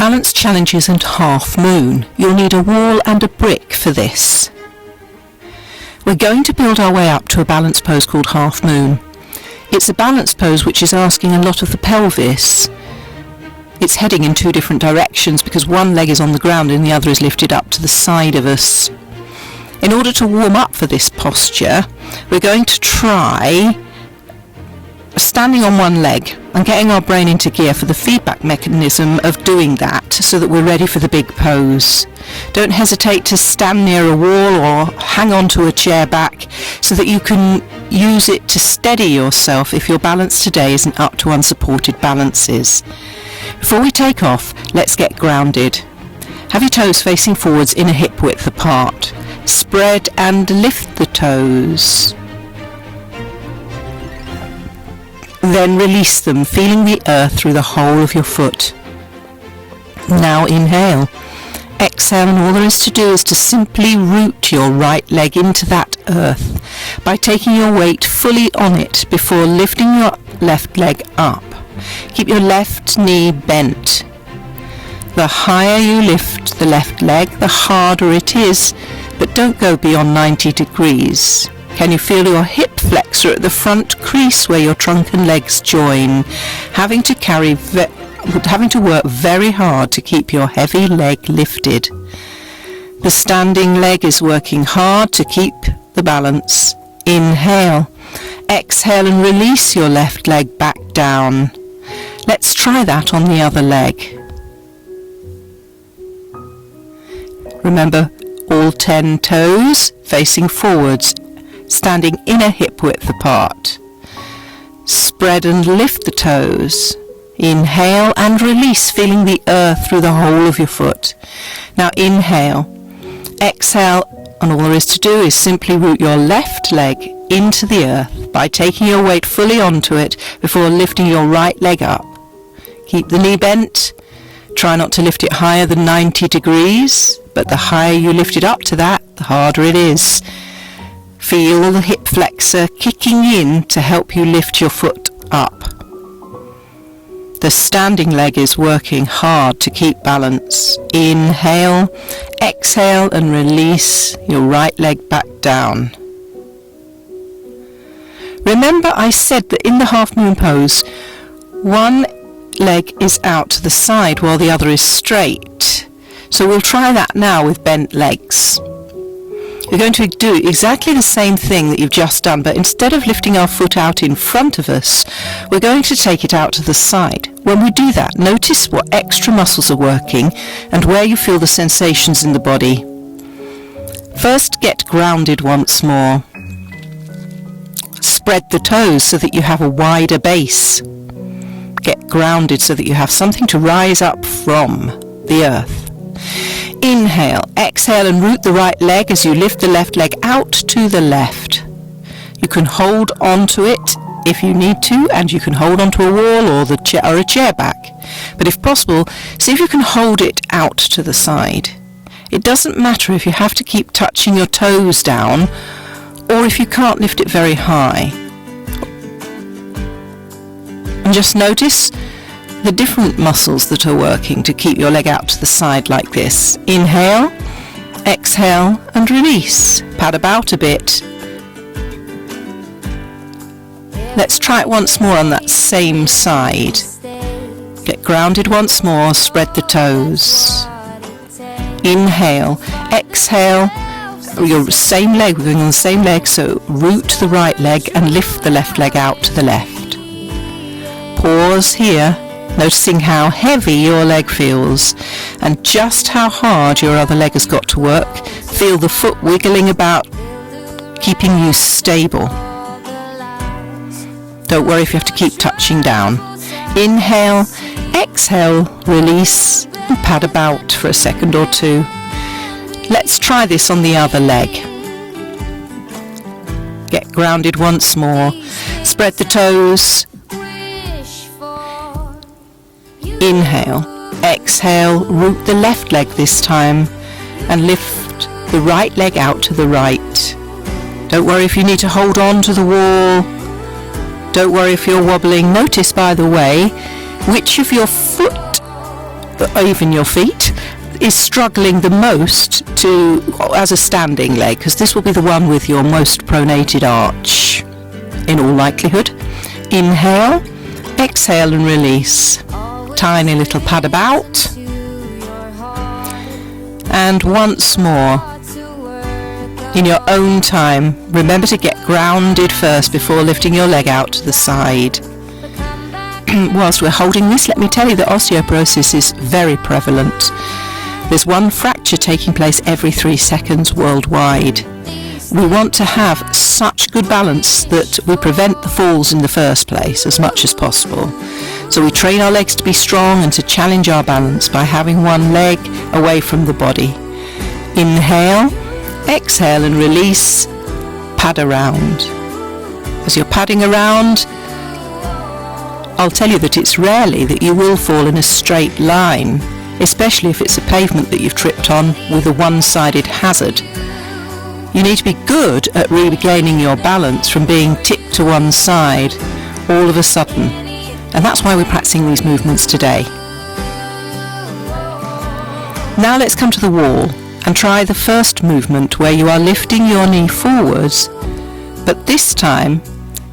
Balance challenges and half moon. You'll need a wall and a brick for this. We're going to build our way up to a balance pose called half moon. It's a balance pose which is asking a lot of the pelvis. It's heading in two different directions because one leg is on the ground and the other is lifted up to the side of us. In order to warm up for this posture, we're going to try standing on one leg and getting our brain into gear for the feedback mechanism of doing that so that we're ready for the big pose. Don't hesitate to stand near a wall or hang on to a chair back so that you can use it to steady yourself if your balance today isn't up to unsupported balances. Before we take off, let's get grounded. Have your toes facing forwards in a hip width apart. Spread and lift the toes. Then release them, feeling the earth through the whole of your foot. Now inhale. Exhale, and all there is to do is to simply root your right leg into that earth by taking your weight fully on it before lifting your left leg up. Keep your left knee bent. The higher you lift the left leg, the harder it is, but don't go beyond 90 degrees. Can you feel your hip flexor at the front crease where your trunk and legs join, having to work very hard to keep your heavy leg lifted? The standing leg is working hard to keep the balance. Inhale. Exhale and release your left leg back down. Let's try that on the other leg. Remember, all 10 toes facing forwards, standing in a hip width apart. Spread and lift the toes. Inhale and release, feeling the earth through the whole of your foot. Now inhale. Exhale, and all there is to do is simply root your left leg into the earth by taking your weight fully onto it before lifting your right leg up. Keep the knee bent. Try not to lift it higher than 90 degrees, but the higher you lift it up to that, the harder it is. Feel the hip flexor kicking in to help you lift your foot up. The standing leg is working hard to keep balance. Inhale, exhale and release your right leg back down. Remember I said that in the half moon pose, one leg is out to the side while the other is straight. So we'll try that now with bent legs. We're going to do exactly the same thing that you've just done, but instead of lifting our foot out in front of us, we're going to take it out to the side. When we do that, notice what extra muscles are working and where you feel the sensations in the body. First, get grounded once more. Spread the toes so that you have a wider base. Get grounded so that you have something to rise up from, the earth. Inhale, exhale and root the right leg as you lift the left leg out to the left. You can hold on to it if you need to, and you can hold onto a wall or a chair back. But if possible, see if you can hold it out to the side. It doesn't matter if you have to keep touching your toes down or if you can't lift it very high. And just notice the different muscles that are working to keep your leg out to the side like this. Inhale, exhale and release. Pad about a bit. Let's try it once more on that same side. Get grounded once more, spread the toes. Inhale, exhale, your same leg, we're going on the same leg, so root the right leg and lift the left leg out to the left. Pause here, noticing how heavy your leg feels and just how hard your other leg has got to work. Feel the foot wiggling about, keeping you stable. Don't worry if you have to keep touching down. Inhale, exhale, release and pad about for a second or two. Let's try this on the other leg. Get grounded once more. Spread the toes. Inhale, exhale, root the left leg this time and lift the right leg out to the right. Don't worry if you need to hold on to the wall. Don't worry if you're wobbling. Notice, by the way, which of your foot even your feet, is struggling the most as a standing leg, because this will be the one with your most pronated arch, in all likelihood. Inhale, exhale and release. Tiny little pad about. And once more, in your own time, remember to get grounded first before lifting your leg out to the side. Whilst we're holding this, let me tell you that osteoporosis is very prevalent. There's one fracture taking place every 3 seconds worldwide. We want to have such good balance that we prevent the falls in the first place as much as possible. So we train our legs to be strong and to challenge our balance by having one leg away from the body. Inhale, exhale and release, pad around. As you're padding around, I'll tell you that it's rarely that you will fall in a straight line, especially if it's a pavement that you've tripped on with a one-sided hazard. You need to be good at regaining your balance from being tipped to one side all of a sudden, and that's why we're practicing these movements today. Now let's come to the wall and try the first movement where you are lifting your knee forwards, but this time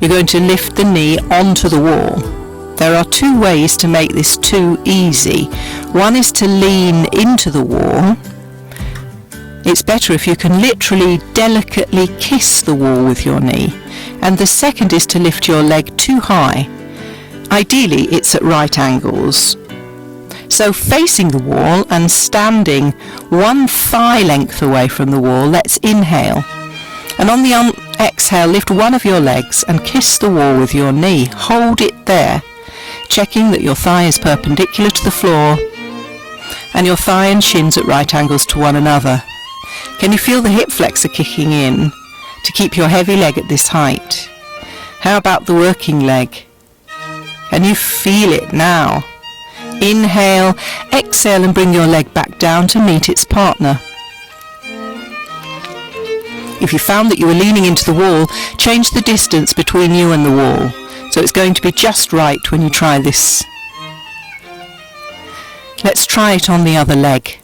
you're going to lift the knee onto the wall. There are 2 ways to make this too easy. One is to lean into the wall. It's better if you can literally delicately kiss the wall with your knee. And the second is to lift your leg too high. Ideally, it's at right angles. So facing the wall and standing one thigh length away from the wall, let's inhale. And on the exhale, lift one of your legs and kiss the wall with your knee. Hold it there, checking that your thigh is perpendicular to the floor and your thigh and shins at right angles to one another. Can you feel the hip flexor kicking in to keep your heavy leg at this height? How about the working leg? Can you feel it now? Inhale, exhale and bring your leg back down to meet its partner. If you found that you were leaning into the wall, change the distance between you and the wall. So it's going to be just right when you try this. Let's try it on the other leg.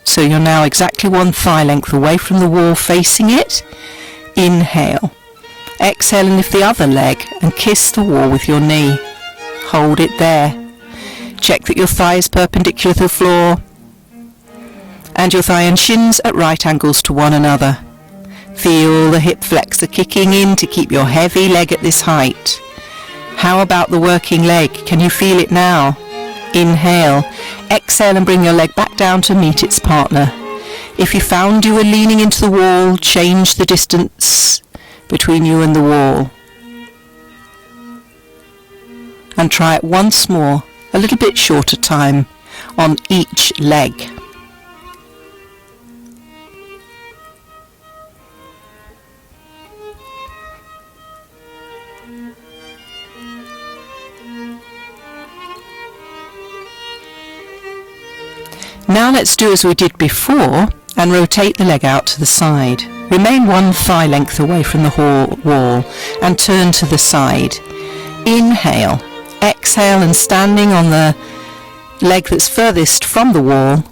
So you're now exactly one thigh length away from the wall facing it. Inhale. Exhale and lift the other leg and kiss the wall with your knee. Hold it there. Check that your thigh is perpendicular to the floor and your thigh and shins at right angles to one another. Feel the hip flexor kicking in to keep your heavy leg at this height. How about the working leg? Can you feel it now? Inhale, exhale and bring your leg back down to meet its partner. If you found you were leaning into the wall, change the distance between you and the wall. And try it once more, a little bit shorter time on each leg. Now let's do as we did before and rotate the leg out to the side. Remain one thigh length away from the wall and turn to the side. Inhale, exhale and standing on the leg that's furthest from the wall,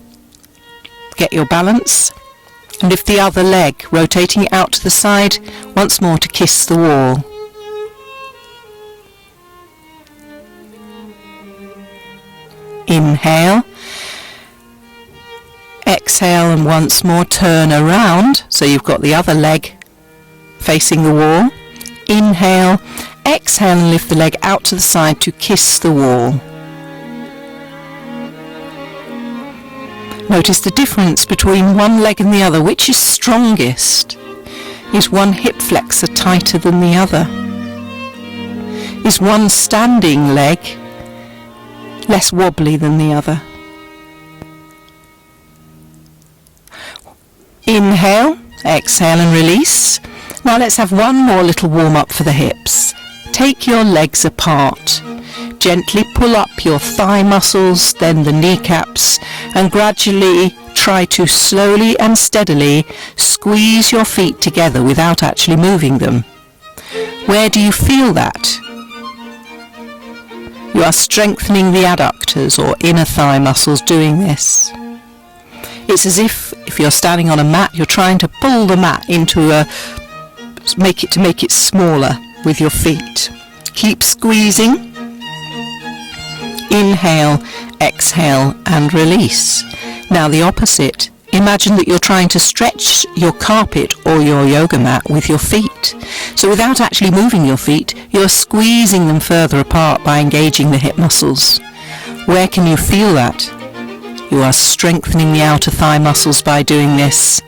get your balance and lift the other leg, rotating it out to the side once more to kiss the wall. Inhale, exhale and once more turn around so you've got the other leg facing the wall. Inhale, exhale and lift the leg out to the side to kiss the wall. Notice the difference between one leg and the other. Which is strongest? Is one hip flexor tighter than the other? Is one standing leg less wobbly than the other? Inhale, exhale and release. Now let's have one more little warm up for the hips. Take your legs apart. Gently pull up your thigh muscles, then the kneecaps, and gradually try to slowly and steadily squeeze your feet together without actually moving them. Where do you feel that? You are strengthening the adductors or inner thigh muscles doing this. It's as if you're standing on a mat, you're trying to pull the mat make it smaller with your feet. Keep squeezing. Inhale, exhale, and release. Now the opposite. Imagine that you're trying to stretch your carpet or your yoga mat with your feet. So without actually moving your feet, you're squeezing them further apart by engaging the hip muscles. Where can you feel that? You are strengthening the outer thigh muscles by doing this.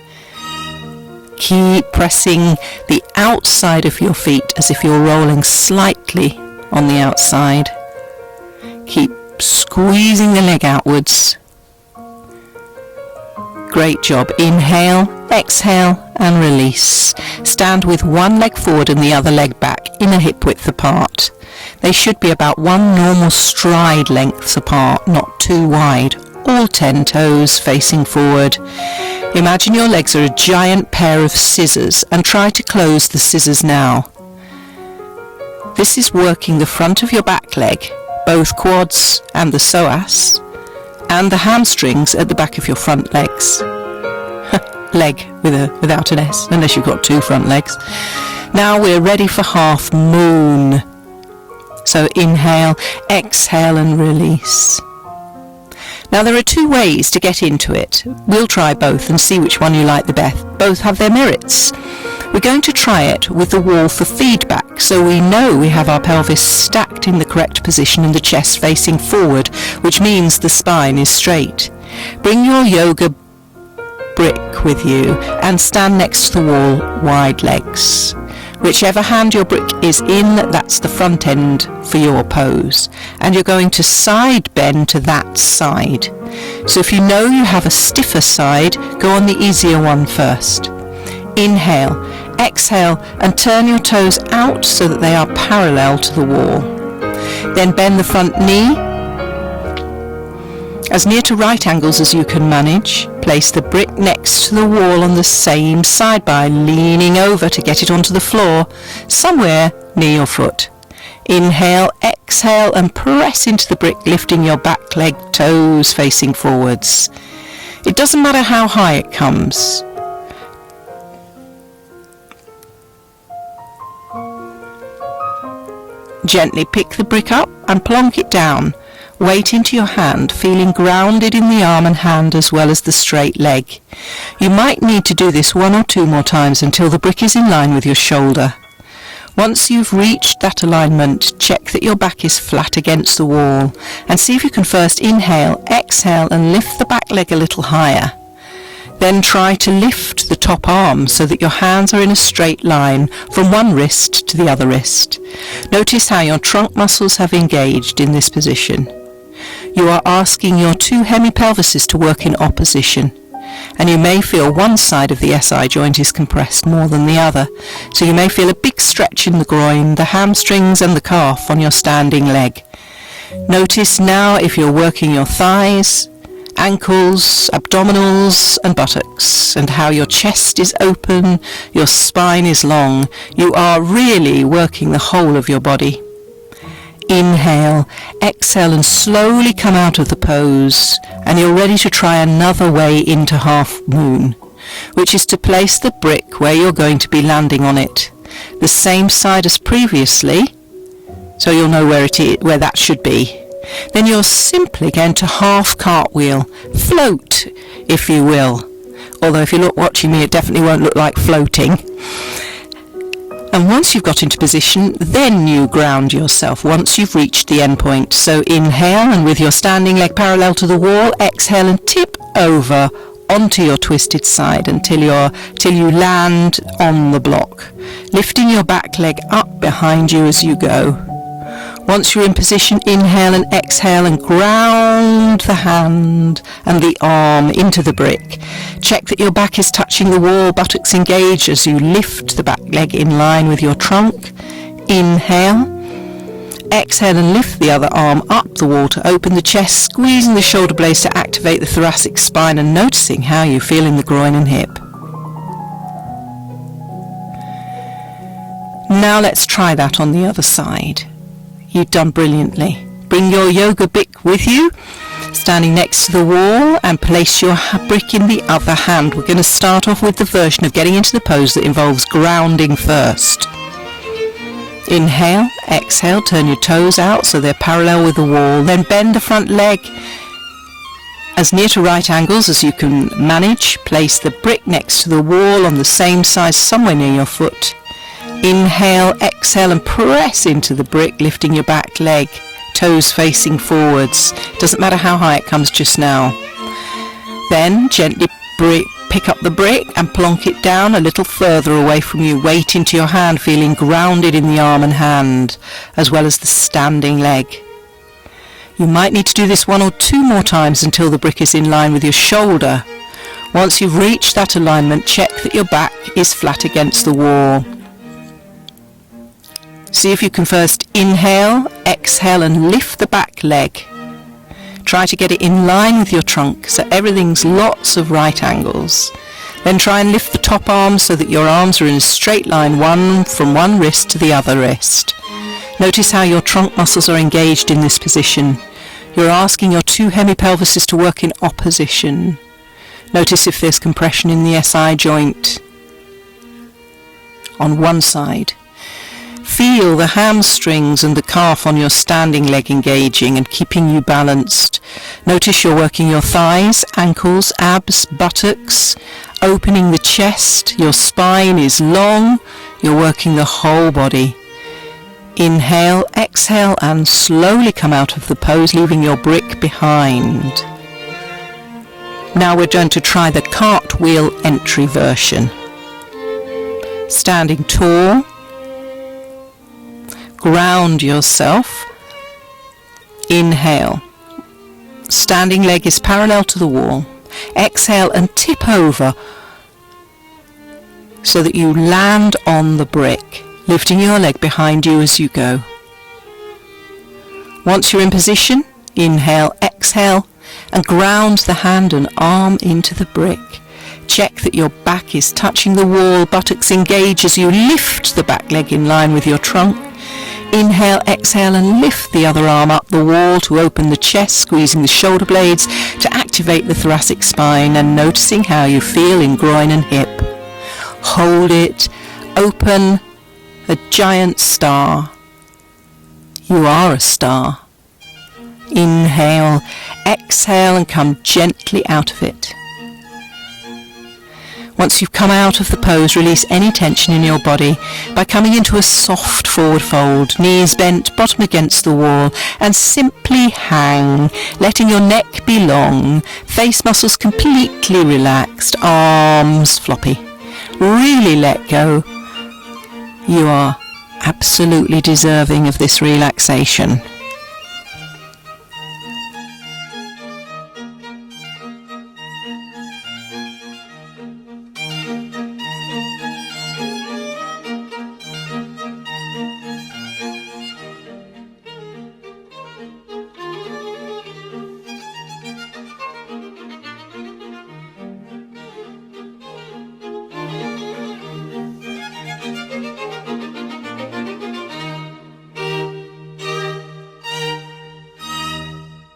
Keep pressing the outside of your feet as if you're rolling slightly on the outside. Keep squeezing the leg outwards. Great job. Inhale, exhale, and release. Stand with one leg forward and the other leg back in a hip width apart. They should be about one normal stride lengths apart, not too wide. All 10 toes facing forward. Imagine your legs are a giant pair of scissors and try to close the scissors now. This is working the front of your back leg, both quads and the psoas, and the hamstrings at the back of your front legs. Leg without an S, unless you've got two front legs. Now we're ready for half moon. So inhale, exhale, and release. Now there are two ways to get into it. We'll try both and see which one you like the best. Both have their merits. We're going to try it with the wall for feedback, so we know we have our pelvis stacked in the correct position and the chest facing forward, which means the spine is straight. Bring your yoga brick with you and stand next to the wall, wide legs. Whichever hand your brick is in, that's the front end for your pose. And you're going to side bend to that side. So if you know you have a stiffer side, go on the easier one first. Inhale, exhale, and turn your toes out so that they are parallel to the wall. Then bend the front knee as near to right angles as you can manage. Place the brick next to the wall on the same side by leaning over to get it onto the floor, somewhere near your foot. Inhale, exhale, and press into the brick, lifting your back leg, toes facing forwards. It doesn't matter how high it comes. Gently pick the brick up and plonk it down. Weight into your hand, feeling grounded in the arm and hand as well as the straight leg. You might need to do this 1 or 2 more times until the brick is in line with your shoulder. Once you've reached that alignment, check that your back is flat against the wall and see if you can first inhale, exhale, and lift the back leg a little higher. Then try to lift the top arm so that your hands are in a straight line from one wrist to the other wrist. Notice how your trunk muscles have engaged in this position. You are asking your 2 hemipelvises to work in opposition, and you may feel one side of the SI joint is compressed more than the other, so you may feel a big stretch in the groin, the hamstrings and the calf on your standing leg. Notice now if you're working your thighs, ankles, abdominals and buttocks, and how your chest is open, your spine is long. You are really working the whole of your body. Inhale, exhale, and slowly come out of the pose, and you're ready to try another way into half moon, which is to place the brick where you're going to be landing on it, the same side as previously, so you'll know where that should be. Then you're simply going to half cartwheel, float, if you will. Although if you're watching me, it definitely won't look like floating. And once you've got into position, then you ground yourself once you've reached the end point. So inhale, and with your standing leg parallel to the wall, exhale and tip over onto your twisted side until you land on the block, lifting your back leg up behind you as you go. Once you're in position, inhale and exhale and ground the hand and the arm into the brick. Check that your back is touching the wall, buttocks engaged as you lift the back leg in line with your trunk. Inhale. Exhale and lift the other arm up the wall to open the chest, squeezing the shoulder blades to activate the thoracic spine and noticing how you feel in the groin and hip. Now let's try that on the other side. You've done brilliantly. bring your yoga brick with you, standing next to the wall, and place your brick in the other hand. We're going to start off with the version of getting into the pose that involves grounding first. Inhale, exhale, turn your toes out so they're parallel with the wall. Then bend the front leg as near to right angles as you can manage. Place the brick next to the wall on the same side, somewhere near your foot. Inhale, exhale, and press into the brick, lifting your back leg, toes facing forwards. Doesn't matter how high it comes just now. Then gently pick up the brick and plonk it down a little further away from you. Weight into your hand, feeling grounded in the arm and hand, as well as the standing leg. You might need to do this 1 or 2 more times until the brick is in line with your shoulder. Once you've reached that alignment, check that your back is flat against the wall. See if you can first inhale, exhale, and lift the back leg. Try to get it in line with your trunk so everything's lots of right angles. Then try and lift the top arm so that your arms are in a straight line, from one wrist to the other wrist. Notice how your trunk muscles are engaged in this position. You're asking your 2 hemipelvises to work in opposition. Notice if there's compression in the SI joint on one side. Feel the hamstrings and the calf on your standing leg engaging and keeping you balanced. Notice you're working your thighs, ankles, abs, buttocks, opening the chest. Your spine is long. You're working the whole body. Inhale, exhale, and slowly come out of the pose, leaving your brick behind. Now we're going to try the cartwheel entry version. Standing tall. Ground yourself. Inhale. Standing leg is parallel to the wall. Exhale and tip over so that you land on the brick, lifting your leg behind you as you go. Once you're in position, inhale, exhale, and ground the hand and arm into the brick. Check that your back is touching the wall, buttocks engage as you lift the back leg in line with your trunk. Inhale, exhale, and lift the other arm up the wall to open the chest, squeezing the shoulder blades to activate the thoracic spine, and noticing how you feel in groin and hip. Hold it, open, a giant star. You are a star. Inhale, exhale, and come gently out of it. Once you've come out of the pose, release any tension in your body by coming into a soft forward fold, knees bent, bottom against the wall, and simply hang, letting your neck be long, face muscles completely relaxed, arms floppy. Really let go. You are absolutely deserving of this relaxation.